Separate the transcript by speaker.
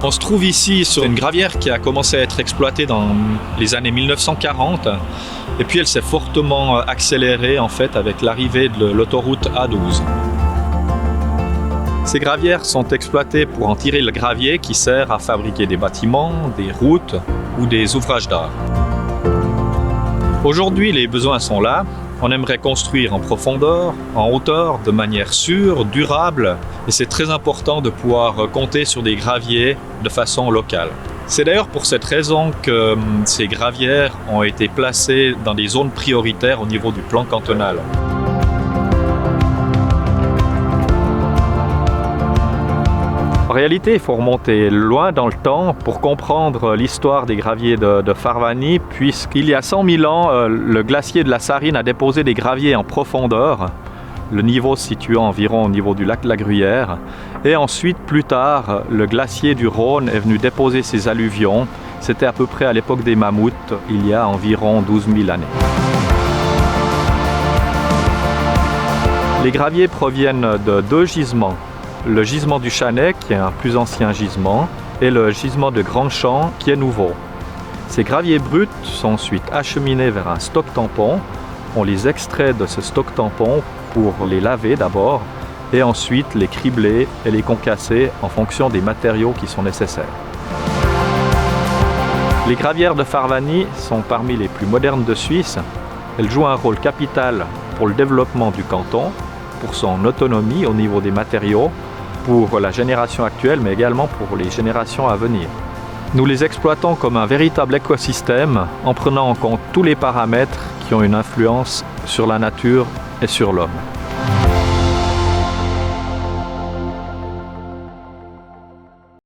Speaker 1: On se trouve ici sur une gravière qui a commencé à être exploitée dans les années 1940 et puis elle s'est fortement accélérée en fait avec l'arrivée de l'autoroute A12. Ces gravières sont exploitées pour en tirer le gravier qui sert à fabriquer des bâtiments, des routes ou des ouvrages d'art. Aujourd'hui, les besoins sont là. On aimerait construire en profondeur, en hauteur, de manière sûre, durable, et c'est très important de pouvoir compter sur des graviers de façon locale. C'est d'ailleurs pour cette raison que ces gravières ont été placées dans des zones prioritaires au niveau du plan cantonal. En réalité, il faut remonter loin dans le temps pour comprendre l'histoire des graviers de Farvany, puisqu'il y a 100 000 ans, le glacier de la Sarine a déposé des graviers en profondeur, le niveau se situant environ au niveau du lac de la Gruyère. Et ensuite, plus tard, le glacier du Rhône est venu déposer ses alluvions. C'était à peu près à l'époque des mammouths, il y a environ 12 000 années. Les graviers proviennent de deux gisements. Le gisement du Chanet, qui est un plus ancien gisement, et le gisement de Grand Champ, qui est nouveau. Ces graviers bruts sont ensuite acheminés vers un stock tampon. On les extrait de ce stock tampon pour les laver d'abord, et ensuite les cribler et les concasser en fonction des matériaux qui sont nécessaires. Les gravières de Farvany sont parmi les plus modernes de Suisse. Elles jouent un rôle capital pour le développement du canton, pour son autonomie au niveau des matériaux, pour la génération actuelle, mais également pour les générations à venir. Nous les exploitons comme un véritable écosystème en prenant en compte tous les paramètres qui ont une influence sur la nature et sur l'homme.